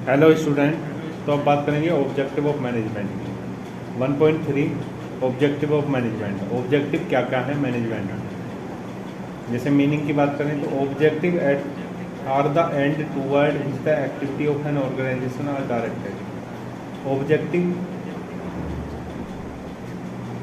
Hello student. तो अब बात करेंगे ऑब्जेक्टिव ऑफ मैनेजमेंट की। 1.3 ऑब्जेक्टिव ऑफ मैनेजमेंट। ऑब्जेक्टिव क्या क्या है मैनेजमेंट में। जैसे मीनिंग की बात करें तो objective at are the end toward which the activity of an organisation are directed. Objective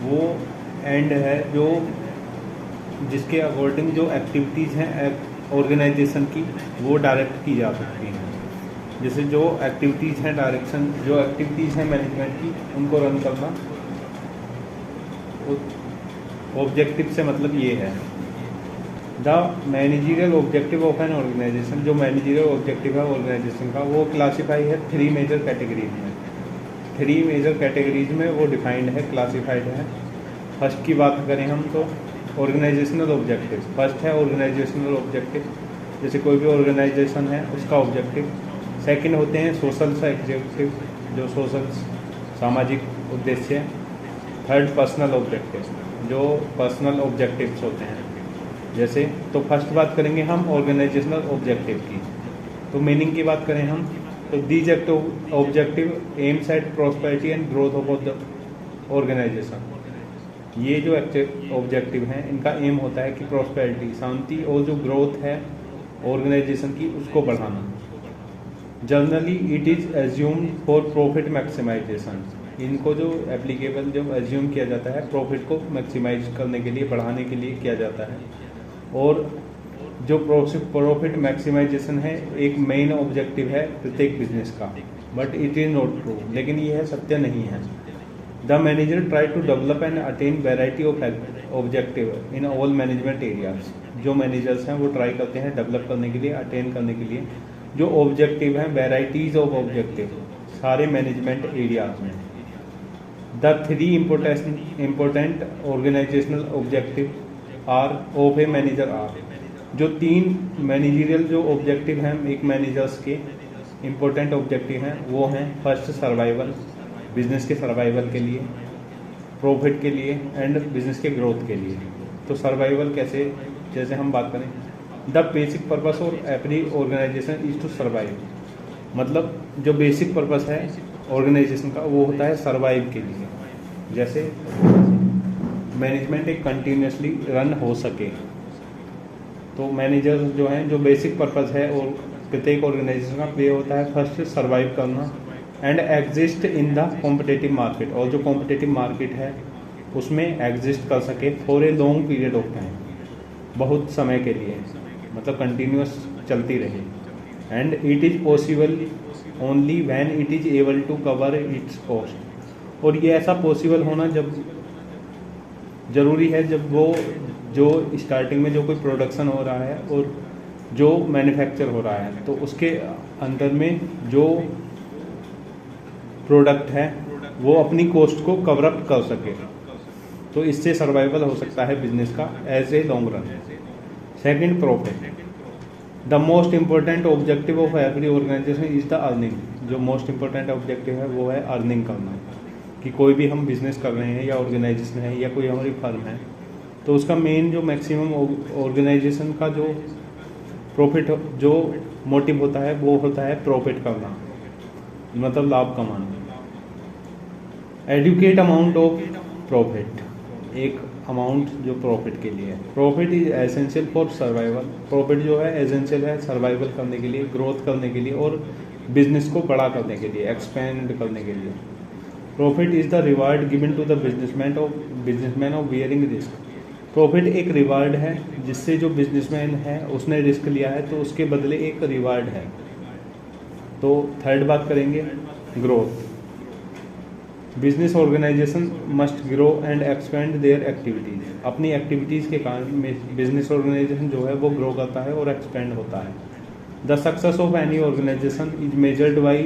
वो एंड है जो जिसके अकॉर्डिंग जो एक्टिविटीज़ हैं ऑर्गेनाइजेशन की वो डायरेक्ट की जा सकती हैं। जैसे जो एक्टिविटीज़ हैं जो एक्टिविटीज़ हैं मैनेजमेंट की उनको रन करना, ऑब्जेक्टिव से मतलब ये है। The managerial objective of an organisation, जो मैनेजरियल ऑब्जेक्टिव है ऑर्गेनाइजेशन का वो क्लासीफाई है 3 मेजर कैटेगरीज में। 3 मेजर कैटेगरीज में वो डिफाइंड है, क्लासीफाइड है। फर्स्ट की बात करें हम तो ऑर्गेनाइजेशनल ऑब्जेक्टिव। फर्स्ट है ऑर्गेनाइजेशनल ऑब्जेक्टिव, जैसे कोई भी ऑर्गेनाइजेशन है उसका ऑब्जेक्टिव। सेकंड होते हैं सोशल ऑब्जेक्टिव, जो सोशल सामाजिक उद्देश्य है। थर्ड पर्सनल ऑब्जेक्टिव, जो पर्सनल ऑब्जेक्टिव्स होते हैं। जैसे तो फर्स्ट बात करेंगे हम ऑर्गेनाइजेशनल ऑब्जेक्टिव की। तो मीनिंग की बात करें हम तो these objective aims at prosperity and growth of the organisation. ये जो ऑब्जेक्टिव हैं इनका एम होता है कि प्रॉस्पेरिटी, शांति और जो ग्रोथ है ऑर्गेनाइजेशन की उसको बढ़ाना। Generally it is assumed for profit maximisation. इनको जो एप्लीकेबल जो एज्यूम किया जाता है प्रॉफिट को मैक्सिमाइज करने के लिए, बढ़ाने के लिए किया जाता है। और जो प्रॉफिट मैक्सिमाइजेशन है एक मेन ऑब्जेक्टिव है प्रत्येक बिजनेस का, but it is not true, लेकिन यह सत्य नहीं है। The manager try to develop and attain variety of objective in all management areas. जो मैनेजर्स हैं वो ट्राई करते हैं डेवलप करने के लिए, अटेन करने के लिए जो ऑब्जेक्टिव हैं, वेराइटीज ऑफ ऑब्जेक्टिव सारे मैनेजमेंट एरियाज में। The 3 important organisational objective are of a manager are. जो 3 मैनेजरियल जो ऑब्जेक्टिव हैं एक मैनेजर्स के इम्पोर्टेंट ऑब्जेक्टिव हैं वो हैं फर्स्ट सर्वाइवल, बिजनेस के सर्वाइवल के लिए, प्रॉफिट के लिए एंड बिजनेस के ग्रोथ के लिए। तो सर्वाइवल कैसे, जैसे हम बात करें the basic purpose of every organisation is to survive. मतलब जो बेसिक पर्पस है ऑर्गेनाइजेशन का वो होता है सर्वाइव के लिए। जैसे मैनेजमेंट एक कंटिन्यूसली रन हो सके, तो मैनेजर जो हैं जो बेसिक पर्पस है और प्रत्येक ऑर्गेनाइजेशन का ये होता है फर्स्ट सर्वाइव करना and exist in the competitive market. और जो कॉम्पिटिटिव मार्केट है उसमें एग्जिस्ट कर सके for a long period of time, बहुत समय के लिए, मतलब कंटिन्यूस चलती रहे। And it is possible only when it is able to cover its cost. और ये ऐसा पॉसिबल होना जब ज़रूरी है जब वो जो स्टार्टिंग में जो कोई प्रोडक्शन हो रहा है और जो मैन्युफैक्चर हो रहा है तो उसके अंदर में जो प्रोडक्ट है वो अपनी कॉस्ट को कवर अप कर सके, तो इससे सर्वाइवल हो सकता है बिजनेस का as a long run. Second, profit. The most important objective of every organisation is the earning. जो मोस्ट इम्पोर्टेंट ऑब्जेक्टिव है वो है अर्निंग करना, कि कोई भी हम बिजनेस कर रहे हैं या ऑर्गेनाइजेशन है या कोई हमारी फर्म है तो उसका मेन जो मैक्सिमम ऑर्गेनाइजेशन का जो प्रॉफिट जो मोटिव होता है वो होता है प्रॉफिट करना, मतलब लाभ कमाना। एडुकेट अमाउंट ऑफ प्रॉफिट, एक अमाउंट जो प्रॉफिट के लिए है। Profit is essential for survival. Profit जो है एसेंशियल है सर्वाइवल करने के लिए, ग्रोथ करने के लिए और बिजनेस को बड़ा करने के लिए, एक्सपेंड करने के लिए। Profit is the reward given to the businessman of bearing risk. Profit एक रिवार्ड है जिससे जो बिजनेसमैन है उसने रिस्क लिया है तो उसके बदले एक रिवार्ड है। तो थर्ड बात करेंगे growth. Business organisation must grow and expand their activities. अपनी एक्टिविटीज़ के कारण बिजनेस ऑर्गेनाइजेशन जो है वो ग्रो करता है और एक्सपेंड होता है। The success of any organisation is measured by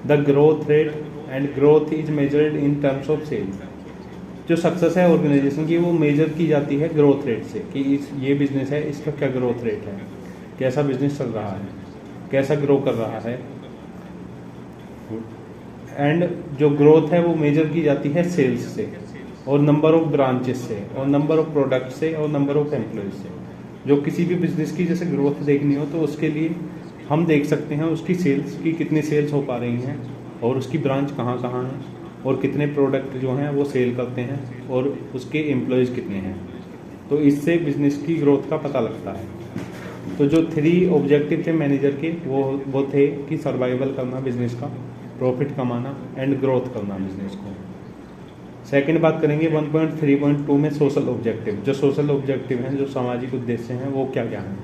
the growth rate and growth is measured in terms of sales. जो सक्सेस है ऑर्गेनाइजेशन की वो मेजर की जाती है ग्रोथ रेट से, कि ये बिजनेस है इसका क्या ग्रोथ रेट है, कैसा बिजनेस चल रहा है, कैसा ग्रो कर रहा है। एंड जो ग्रोथ है वो मेजर की जाती है सेल्स से और नंबर ऑफ ब्रांचेस से और नंबर ऑफ प्रोडक्ट से और नंबर ऑफ एम्प्लॉयज से। जो किसी भी बिजनेस की जैसे ग्रोथ देखनी हो तो उसके लिए हम देख सकते हैं उसकी सेल्स की कितनी सेल्स हो पा रही हैं और उसकी ब्रांच कहाँ कहाँ है और कितने प्रोडक्ट जो हैं वो सेल करते हैं और उसके एम्प्लॉयज़ कितने हैं। तो इससे बिजनेस की ग्रोथ का पता लगता है। तो जो 3 ऑब्जेक्टिव थे मैनेजर के वो थे कि सर्वाइवल करना बिजनेस का, प्रॉफिट कमाना एंड ग्रोथ करना बिजनेस को। सेकंड बात करेंगे 1.3.2 में सोशल ऑब्जेक्टिव। जो सोशल ऑब्जेक्टिव हैं, जो सामाजिक उद्देश्य हैं, वो क्या क्या हैं।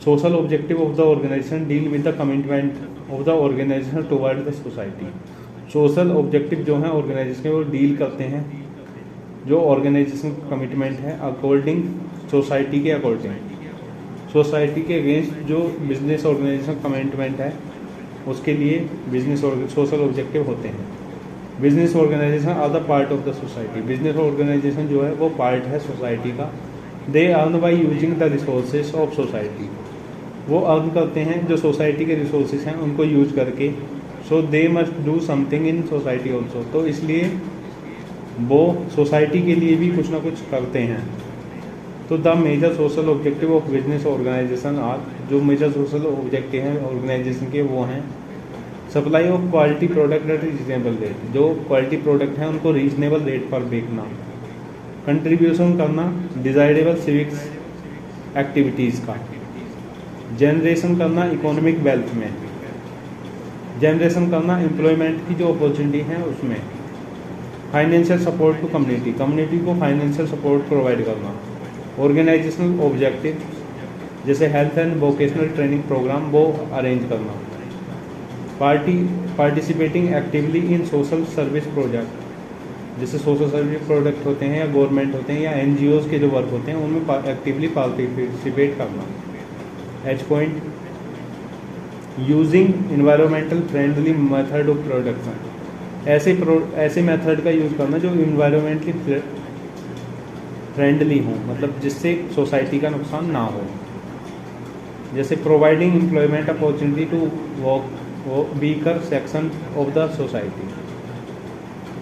Social objective of the organisation deal with the commitment of the organisation toward the society. Social objective जो हैं ऑर्गेनाइजेशन के, वो डील करते हैं जो ऑर्गेनाइजेशन कमिटमेंट है अकॉर्डिंग सोसाइटी के अकॉर्डिंग, सोसाइटी के अगेंस्ट जो बिजनेस ऑर्गेनाइजेशन कमिटमेंट है उसके लिए बिजनेस सोशल ऑब्जेक्टिव होते हैं। Business organisation are the part of the society. Business organisation जो है वो पार्ट है सोसाइटी का। They earn by using the resources of society. वो अर्न करते हैं जो सोसाइटी के रिसोर्सेज हैं उनको यूज करके। So they must do something in society also. तो इसलिए वो सोसाइटी के लिए भी कुछ ना कुछ करते हैं। तो the major social objective of business organisation are, जो मेजर सोशल ऑब्जेक्टिव हैं ऑर्गेनाइजेशन के वो हैं supply of quality product at reasonable rate. जो क्वालिटी प्रोडक्ट हैं उनको रीजनेबल रेट पर बेचना। कंट्रीब्यूशन करना डिजायरेबल सिविक्स एक्टिविटीज़ का। जनरेशन करना इकोनॉमिक वेल्थ में। जनरेशन करना एम्प्लॉयमेंट की जो अपॉर्चुनिटी है उसमें। Financial support to community, community को फाइनेंशियल सपोर्ट प्रोवाइड करना। ऑर्गेनाइजेशनल ऑब्जेक्टिव जैसे health and vocational training programme वो अरेंज करना। Participating actively in social service project, जैसे सोशल सर्विस प्रोडक्ट होते हैं या गवर्नमेंट होते हैं या NGOs के जो वर्क होते हैं उनमें एक्टिवली पार्टिसिपेट करना। H point using environmental friendly method of production. ऐसे मेथड का यूज़ करना जो इन्वायरमेंटली फ्रेंडली हो, मतलब जिससे सोसाइटी का नुकसान ना हो। जैसे providing employment opportunity to weaker section of the society.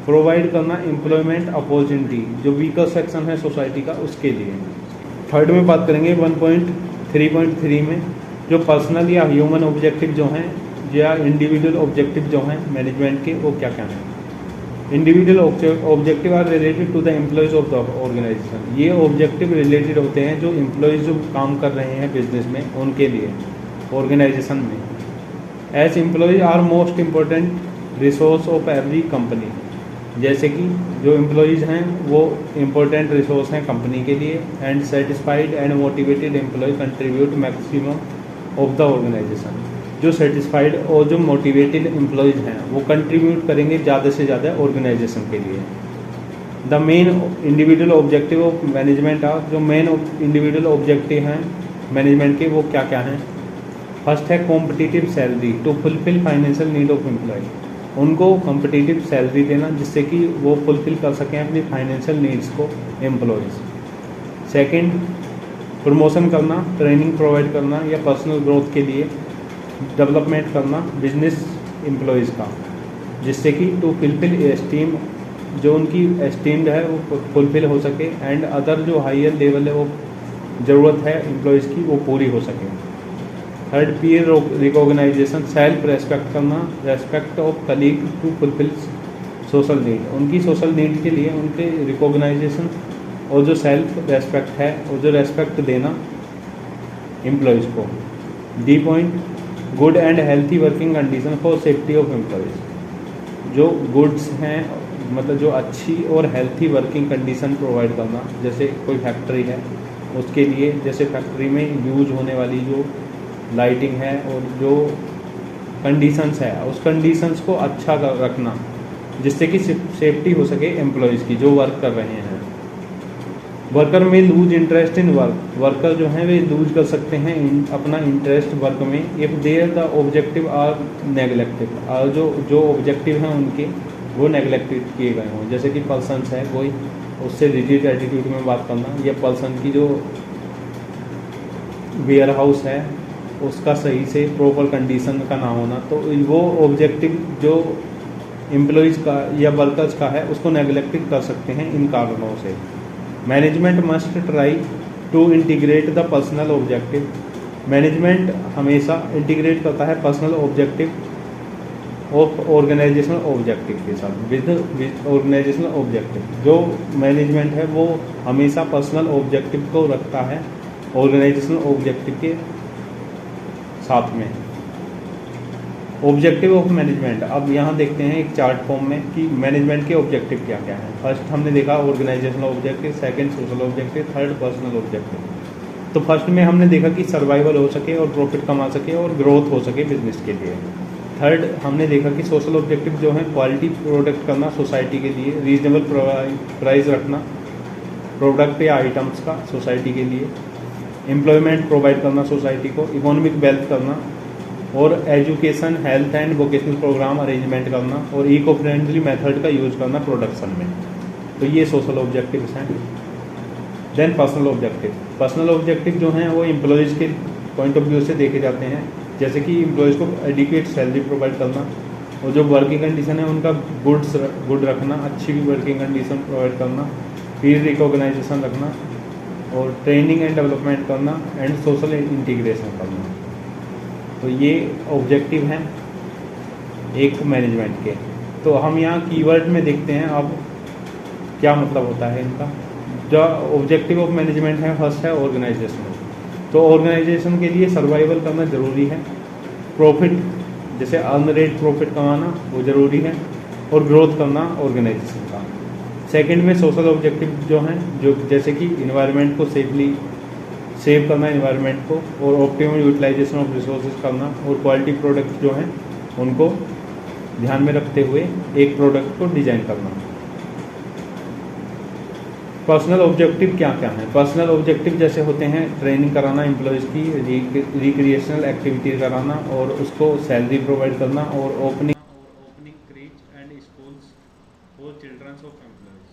Provide करना एम्प्लॉयमेंट अपॉर्चुनिटी जो वीकर सेक्शन है सोसाइटी का उसके लिए। थर्ड में बात करेंगे 1.3.3 में जो पर्सनल या ह्यूमन ऑब्जेक्टिव जो हैं या इंडिविजुअल ऑब्जेक्टिव जो हैं मैनेजमेंट के, वो क्या क्या हैं। Individual objective are related to the employees of the organisation. ये ऑब्जेक्टिव रिलेटेड होते हैं जो एम्प्लॉयज़ जो काम कर रहे हैं बिजनेस में उनके लिए ऑर्गेनाइजेशन में। As employees are most important resource of every company. जैसे कि जो एम्प्लॉयज़ हैं वो इम्पोर्टेंट रिसोर्स हैं कंपनी के लिए। And satisfied and motivated employ contribute maximum of the organisation. जो सेटिस्फाइड और जो मोटिवेटेड एम्प्लॉयज़ हैं वो कंट्रीब्यूट करेंगे ज़्यादा से ज़्यादा ऑर्गेनाइजेशन के लिए। The main individual objective of management are, जो मेन इंडिविजुअल ऑब्जेक्टिव हैं मैनेजमेंट के वो क्या क्या हैं। फर्स्ट है competitive salary to fulfil financial need of employ. उनको कॉम्पिटिटिव सैलरी देना जिससे कि वो फुलफिल कर सकें अपनी फाइनेंशियल नीड्स को एम्प्लॉयज़। सेकंड, प्रमोशन करना, ट्रेनिंग प्रोवाइड करना या पर्सनल ग्रोथ के लिए डेवलपमेंट करना बिजनेस एम्प्लॉयज़ का, जिससे कि टू फुलफिल एस्टीम, जो उनकी एस्टीम्ड है वो फुलफिल हो सके। एंड अदर जो हायर लेवल है वो ज़रूरत है एम्प्लॉयज़ की वो पूरी हो सके। Third, peer recognization, self respect करना, respect of colleague to fulfil social need. उनकी सोशल नीड के लिए उनके रिकॉग्नाइजेशन और जो सेल्फ रेस्पेक्ट है और जो रेस्पेक्ट देना एम्प्लॉयज़ को। D point, good and healthy working condition for safety of employees. जो गुड्स हैं मतलब जो अच्छी और हेल्थी वर्किंग कंडीशन प्रोवाइड करना। जैसे कोई फैक्ट्री है उसके लिए, जैसे फैक्ट्री में यूज होने वाली जो लाइटिंग है और जो कंडीशंस है उस कंडीशंस को अच्छा रखना जिससे कि सेफ्टी हो सके एम्प्लॉयज़ की जो वर्क कर रहे हैं। वर्कर में lose interest in work, worker जो हैं वे लूज कर सकते हैं अपना इंटरेस्ट वर्क में if there the objective are neglected. और जो ऑब्जेक्टिव हैं उनके वो नेगलेक्टेड किए गए हों। जैसे कि पर्सनस है कोई, उससे रिजिड एटीट्यूड में बात करना, या पर्सन की जो वेयर हाउस है उसका सही से प्रॉपर कंडीशन का ना होना, तो वो ऑब्जेक्टिव जो एम्प्लॉयज़ का या वर्कर्स का है उसको नेगलेक्टेड कर सकते हैं इन कारणों से। Management must try to integrate the personal objective, management हमेशा इंटीग्रेट करता है पर्सनल ऑब्जेक्टिव और ऑर्गेनाइजेशनल ऑब्जेक्टिव के साथ, विद ऑर्गेनाइजेशनल ऑब्जेक्टिव। जो मैनेजमेंट है वो हमेशा पर्सनल ऑब्जेक्टिव को रखता है ऑर्गेनाइजेशनल ऑब्जेक्टिव के साथ में। ऑब्जेक्टिव ऑफ मैनेजमेंट, अब यहाँ देखते हैं एक चार्ट फॉर्म में कि मैनेजमेंट के ऑब्जेक्टिव क्या क्या हैं। फर्स्ट हमने देखा organisational objective, second social objective, third personal objective. तो फर्स्ट में हमने देखा कि सर्वाइवल हो सके और प्रॉफिट कमा सके और ग्रोथ हो सके बिजनेस के लिए। थर्ड हमने देखा कि सोशल ऑब्जेक्टिव जो है क्वालिटी प्रोडक्ट करना सोसाइटी के लिए, रीजनेबल प्राइस रखना प्रोडक्ट या आइटम्स का सोसाइटी के लिए, एम्प्लॉयमेंट प्रोवाइड करना सोसाइटी को, इकोनॉमिक वेल्थ करना, और education, health and vocational programme arrangement करना, और इको फ्रेंडली मेथड का यूज करना प्रोडक्शन में। तो ये सोशल ऑब्जेक्टिव्स हैं। Then personal objective, personal objective जो हैं वो एम्प्लॉयज़ के पॉइंट ऑफ व्यू से देखे जाते हैं, जैसे कि एम्प्लॉयज़ को एडिक्वेट सैलरी प्रोवाइड करना, और जो वर्किंग कंडीशन है उनका गुड रखना, अच्छी वर्किंग कंडीशन प्रोवाइड करना, पीर रिकॉग्नाइजेशन रखना, और ट्रेनिंग एंड डेवलपमेंट करना, एंड सोशल इंटीग्रेशन करना। तो ये ऑब्जेक्टिव हैं एक मैनेजमेंट के। तो हम यहाँ कीवर्ड में देखते हैं अब क्या मतलब होता है इनका। जो ऑब्जेक्टिव ऑफ मैनेजमेंट है, फर्स्ट है ऑर्गेनाइजेशन। तो ऑर्गेनाइजेशन के लिए सर्वाइवल करना ज़रूरी है, प्रॉफिट जैसे अर्न रेट प्रॉफिट कमाना वो ज़रूरी है, और ग्रोथ करना ऑर्गेनाइजेशन का। सेकंड में सोशल ऑब्जेक्टिव जो हैं, जो जैसे कि इन्वायरमेंट को सेव करना इन्वायरमेंट को, और ऑप्टिमम यूटिलाइजेशन ऑफ रिसोर्सेज करना, और क्वालिटी प्रोडक्ट जो हैं उनको ध्यान में रखते हुए एक प्रोडक्ट को डिजाइन करना। पर्सनल ऑब्जेक्टिव क्या क्या हैं? पर्सनल ऑब्जेक्टिव जैसे होते हैं ट्रेनिंग कराना एम्प्लॉयज़ की, रिक्रिएशनल एक्टिविटी कराना, और उसको सैलरी प्रोवाइड करना, और opening creche and schools for childrens of employees,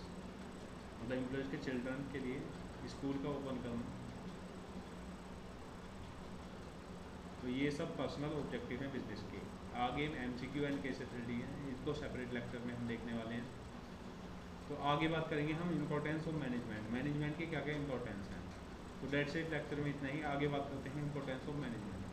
मतलब एम्प्लॉयज़ के चिल्ड्रन के लिए स्कूल का ओपन करना। तो ये सब पर्सनल ऑब्जेक्टिव हैं बिजनेस के। आगे MCQ एंड केस स्टडी है, इसको सेपरेट लेक्चर में हम देखने वाले हैं। तो आगे बात करेंगे हम इंपॉर्टेंस ऑफ मैनेजमेंट के क्या क्या इंपॉर्टेंस हैं। तो डेट्स इट, लेक्चर में इतना ही। आगे बात करते हैं इंपॉर्टेंस ऑफ मैनेजमेंट।